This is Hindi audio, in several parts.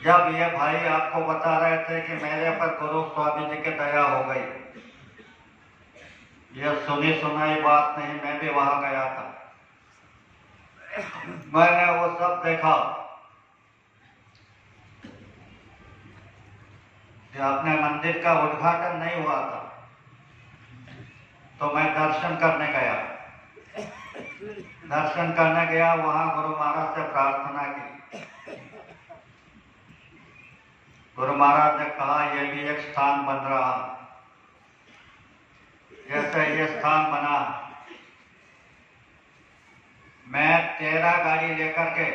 जब ये भाई आपको बता रहे थे कि मेरे पर गुरु स्वामी जी की दया हो गई, यह सुनी सुनाई बात नहीं, मैं भी वहां गया था। मैंने वो सब देखा कि अपने मंदिर का उद्घाटन नहीं हुआ था, तो मैं दर्शन करने गया। दर्शन करने गया, वहां गुरु महाराज से प्रार्थना की। गुरु महाराज ने कहा यह भी एक स्थान बन रहा, जैसे ये स्थान बना। मैं 13 गाड़ी लेकर के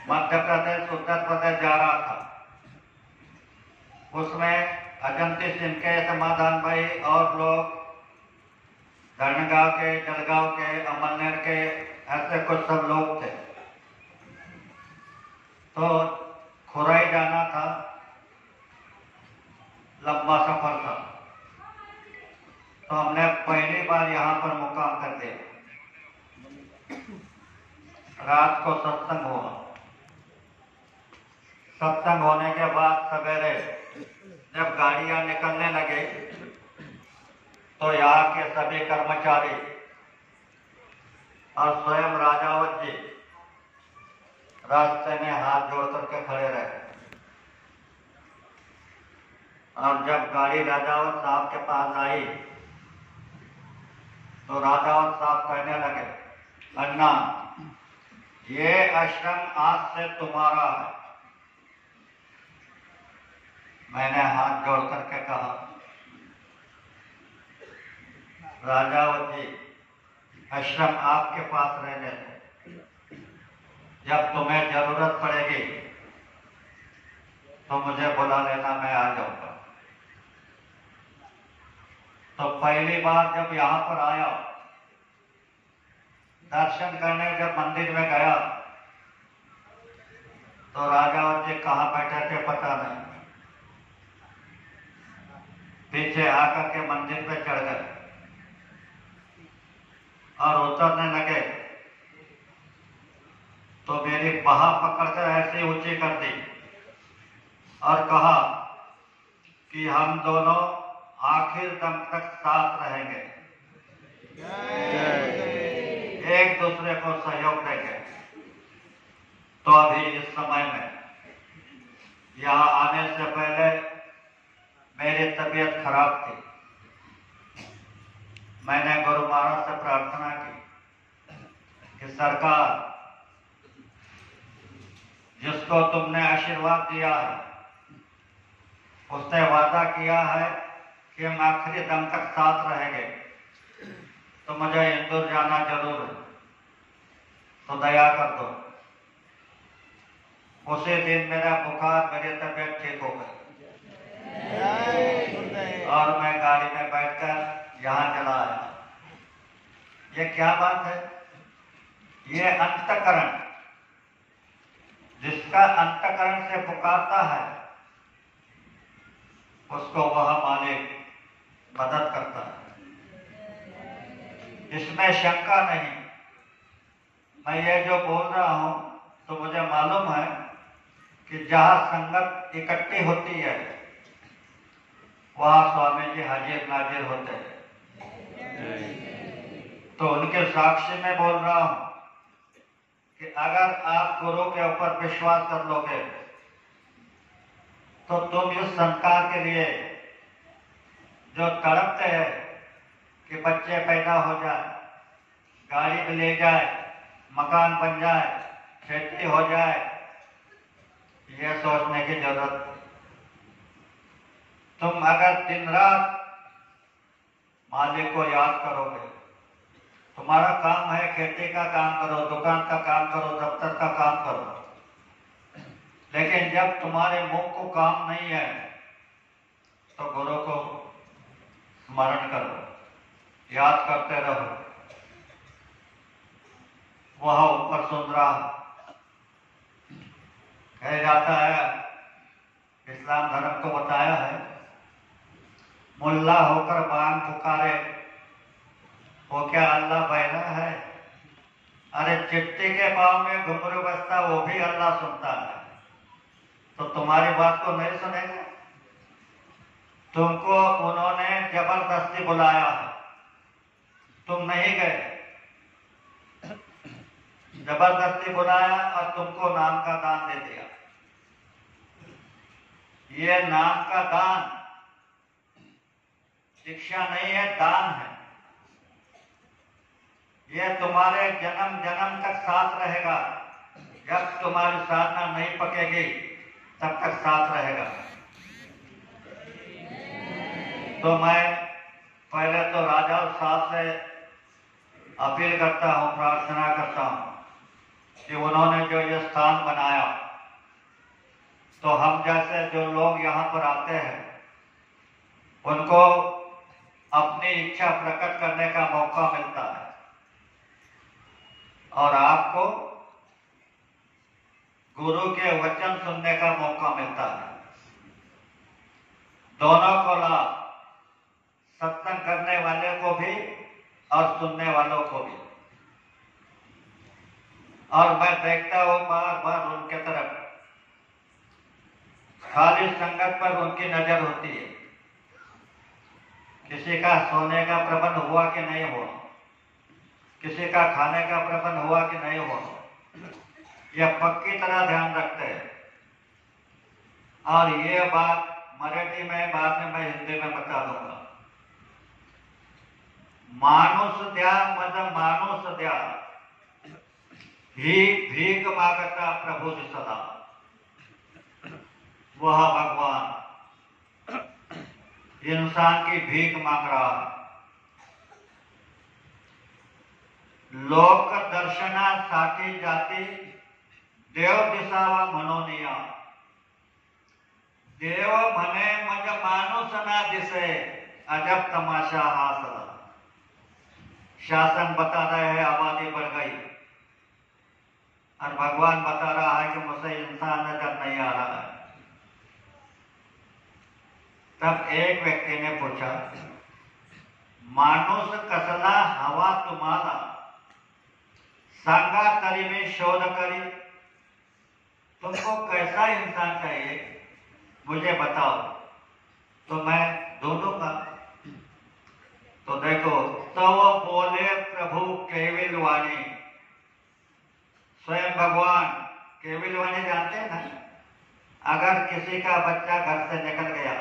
मध्य प्रदेश उत्तर प्रदेश जा रहा था। उसमें अजंती सिंह के, समाधान भाई और लोग, धरणगांव के, जलगांव के, अमलनेर के, ऐसे कुछ सब लोग थे। तो खुराई जाना था, लंबा सफर था। तो हमने पहली बार यहाँ पर मुकाम कर दिया। रात को सत्संग हुआ। सत्संग होने के बाद सवेरे जब गाड़ियां निकलने लगे तो यहाँ के सभी कर्मचारी और स्वयं राजावत जी रास्ते में हाथ जोड़ करके खड़े रहे। और जब गाड़ी राजावत साहब के पास आई तो राजावत साहब कहने लगे, अन्ना, ये आश्रम आज से तुम्हारा है। मैंने हाथ जोड़ करके कहा, राजावत जी, आश्रम आपके पास रहने दो, जब तुम्हें जरूरत पड़ेगी तो मुझे बुला लेना, मैं आ जाऊंगा। तो पहली बार जब यहाँ पर आया, दर्शन करने जब मंदिर में गया तो राजावत जी कहाँ बैठे थे पता नहीं। पीछे आकर के मंदिर पे चढ़ गए और उतरने लगे तो मेरी बाह पकड़कर ऐसे ऊंची कर दी और कहा कि हम दोनों आखिर दम तक साथ रहेंगे, एक दूसरे को सहयोग देंगे। तो अभी इस समय में यहाँ आने से पहले मेरी तबीयत खराब थी। मैंने गुरु महाराज से प्रार्थना की कि सरकार, जिसको तुमने आशीर्वाद दिया है, उसने वादा किया है कि हम आखिरी दम तक साथ रहेंगे, तो मुझे इंदौर जाना जरूर है, तो दया कर दो। उसी दिन मेरा बुखार, मेरी तबीयत ठीक हो गई और मैं गाड़ी में बैठकर यहाँ चला आया। ये क्या बात है? ये अंतकरण, जिसका अंतकरण से पुकारता है उसको वह मालिक मदद करता है। इसमें शंका नहीं। मैं ये जो बोल रहा हूं तो मुझे मालूम है कि जहां संगत इकट्ठी होती है वहां स्वामी जी हाजिर नाजिर होते हैं। तो उनके साक्षी में बोल रहा हूं कि अगर आप गुरु के ऊपर विश्वास कर लोगे तो तुम इस संस्कार के लिए जो तड़पते हैं कि बच्चे पैदा हो जाए, गाड़ी में ले जाए, मकान बन जाए, खेती हो जाए, ये सोचने की जरूरत। तुम अगर दिन रात मालिक को याद करोगे, तुम्हारा काम है खेती का काम करो, दुकान का काम करो, दफ्तर का काम करो, लेकिन जब तुम्हारे मुंह को काम नहीं है तो गुरु को स्मरण करो, याद करते रहो। वह ऊपर सुन रहा कह जाता है, इस्लाम धर्म को बताया है, मुल्ला होकर बांग पुकारे वो क्या अल्लाह बहरा है? अरे चिट्ठी के पाँव में घुंघरू बजता वो भी अल्लाह सुनता है। तो तुम्हारी बात को नहीं सुनेंगे। तुमको उन्होंने जबरदस्ती बुलाया है, तुम नहीं गए। जबरदस्ती बुलाया और तुमको नाम का दान दे दिया। ये नाम का दान शिक्षा नहीं है, दान है। ये तुम्हारे जन्म जन्म तक साथ रहेगा। जब तुम्हारी साधना नहीं पकेगी तब तक साथ रहेगा। तो मैं पहले तो राजा साहब से अपील करता हूं, प्रार्थना करता हूं कि उन्होंने जो ये स्थान बनाया, तो हम जैसे जो लोग यहाँ पर आते हैं उनको अपनी इच्छा प्रकट करने का मौका मिलता है और आपको गुरु के वचन सुनने का मौका मिलता है। दोनों को लाभ, सत्संग करने वाले को भी और सुनने वालों को भी। और मैं देखता हूं बार बार उनके तरफ, खाली संगत पर उनकी नजर होती है। किसी का सोने का प्रबंध हुआ कि नहीं हुआ, किसी का खाने का प्रबंध हुआ कि नहीं हुआ, यह पक्की तरह ध्यान रखते हैं। और ये बात मराठी में, बाद में मैं हिंदी में बता दूंगा। माणूस द्या मज माणूस द्या, ही भीख मागता प्रभु सदा। वह भगवान इंसान की भीख मांग रहा है। लोक दर्शनासाठी जाती देव दिसावा म्हणून या। देव म्हणे मज माणूस ना दिसे, अजब तमाशा हा सदा। शासन बता रहे हैं आबादी बढ़ गई और भगवान बता रहा है कि मुझसे इंसान नजर नहीं आ रहा है। तब एक व्यक्ति ने पूछा, माणूस कसला हवा तुम्हाला, सांगा तरी मी शोध करी। तुमको कैसा इंसान चाहिए मुझे बताओ तो मैं ढूंढूंगा। तो देखो, तव बोले प्रभु केविल वाणी। स्वयं भगवान केविल वाणी जानते हैं ना। अगर किसी का बच्चा घर से निकल गया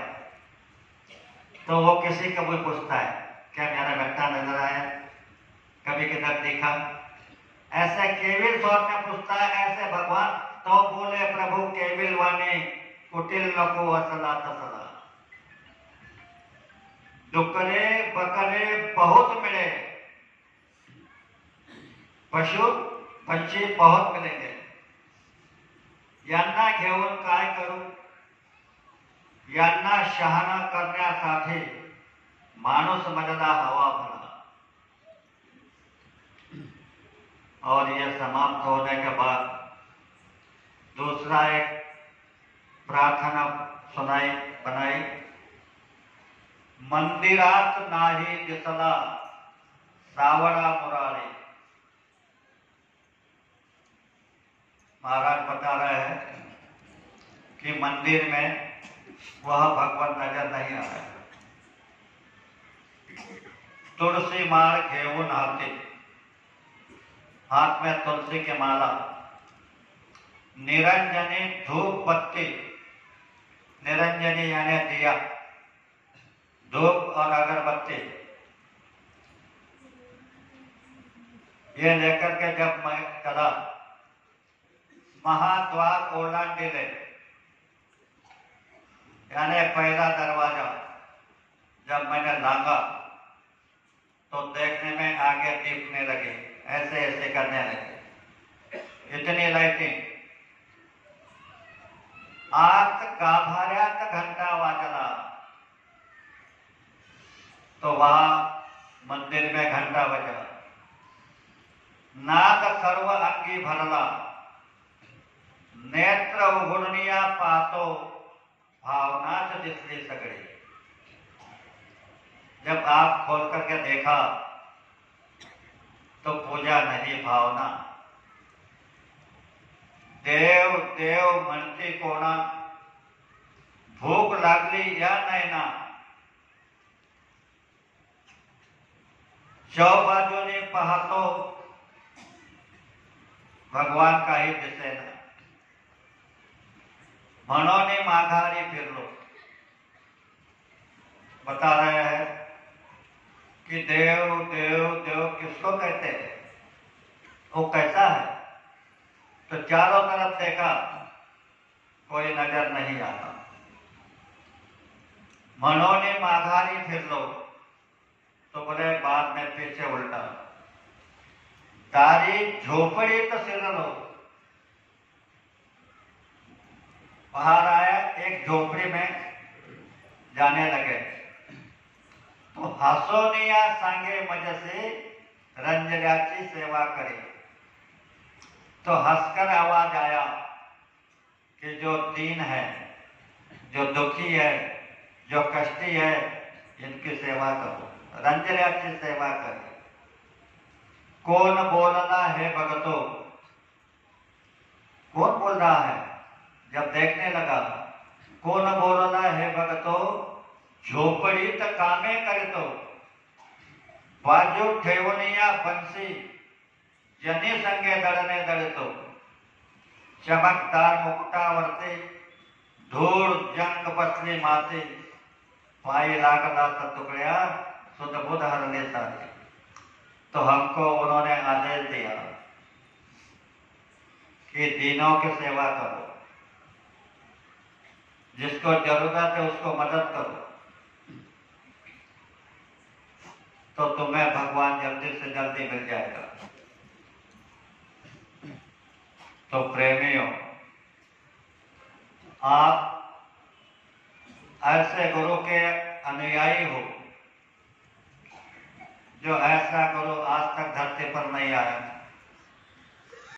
तो वो किसी को भी पूछता है, क्या मेरा बेटा नजर आया, कभी किधर देखा। ऐसे केविल स्वरूप में पूछता है, ऐसे भगवान तो बोले प्रभु केविल वाणी, कुटिल नको असला तसला। डुकरे बकरे बहुत मिले, पशु पंछी बहुत मिलेंगे, यांना घेऊन काय करू। यांना शहाणा करण्यासाठी माणूस मजला हवा भरा। और यह समाप्त होने के बाद दूसरा एक प्रार्थना सुनाई बनाई। मंदिरात नाही दिसला सावळा मुरारी। महाराज बता रहे हैं कि मंदिर में वह भगवान नजर नहीं आ रहा है। तुलसी माळ घेऊन हाती, हाथ में तुलसी की माला, निरंजनी धूप बत्ती, निरंजनी यानी दिया, धूप और अगरबत्ती, ये लेकर के जब मैं चला, महाद्वार ओलांडिले, यानी पहला दरवाजा जब मैंने लांगा तो देखने में आगे दिखने लगे, ऐसे ऐसे करने लगे, इतनी लाइटिंग। आत गाभाऱ्यात घंटा वाजला, तो वहां मंदिर में घंटा बजा। नाद सर्व अंगी भरला, नेत्र उघडनिया पाहतो भावनाच दिसली सगळी। जब आंख खोल करके देखा तो पूजा नहीं भावना। देव देव म्हणती कोणा, भूख लागली या नाही ना, चौबाजूने पाहतो भगवान काही दिसेना, म्हणून माघारी फिरलो। बता रहे हैं कि देव देव देव किसको कहते हैं, वो कैसा है। तो चारों तरफ देखा, कोई नजर नहीं आता, मनोने माघारी फिरलो। तो बोले बाद में पीछे उल्टा, तारी झोपड़ी तो सिरलो। बाहर आया, एक झोपड़ी में जाने लगे। तो हसोनिया सांगे मजसे रंजल्याची सेवा करे। तो हंसकर आवाज आया कि जो दीन है, जो दुखी है, जो कष्टी है, इनकी सेवा करो, रंजल्याची सेवा करे। कौन बोलना है भगतो, कौन बोल रहा है। जब देखने लगा, कौन बोलना है भगतो, झोपड़ी तो कामे करतो, बाजू ठेवनिया बंसी, जनी संगे दळणे दळतो। चमकदार मुकुटावरती धूळ जंग बसली माती, पायी लागला तुकड्या सुध बुध हरने साथी। तो हमको उन्होंने आदेश दिया कि दीनों की सेवा करो, जिसको जरूरत है उसको मदद करो, तो तुम्हें भगवान जल्दी से जल्दी मिल जाएगा। तो प्रेमियों, आप ऐसे गुरु के अनुयायी हो जो ऐसा गुरु आज तक धरती पर नहीं आया।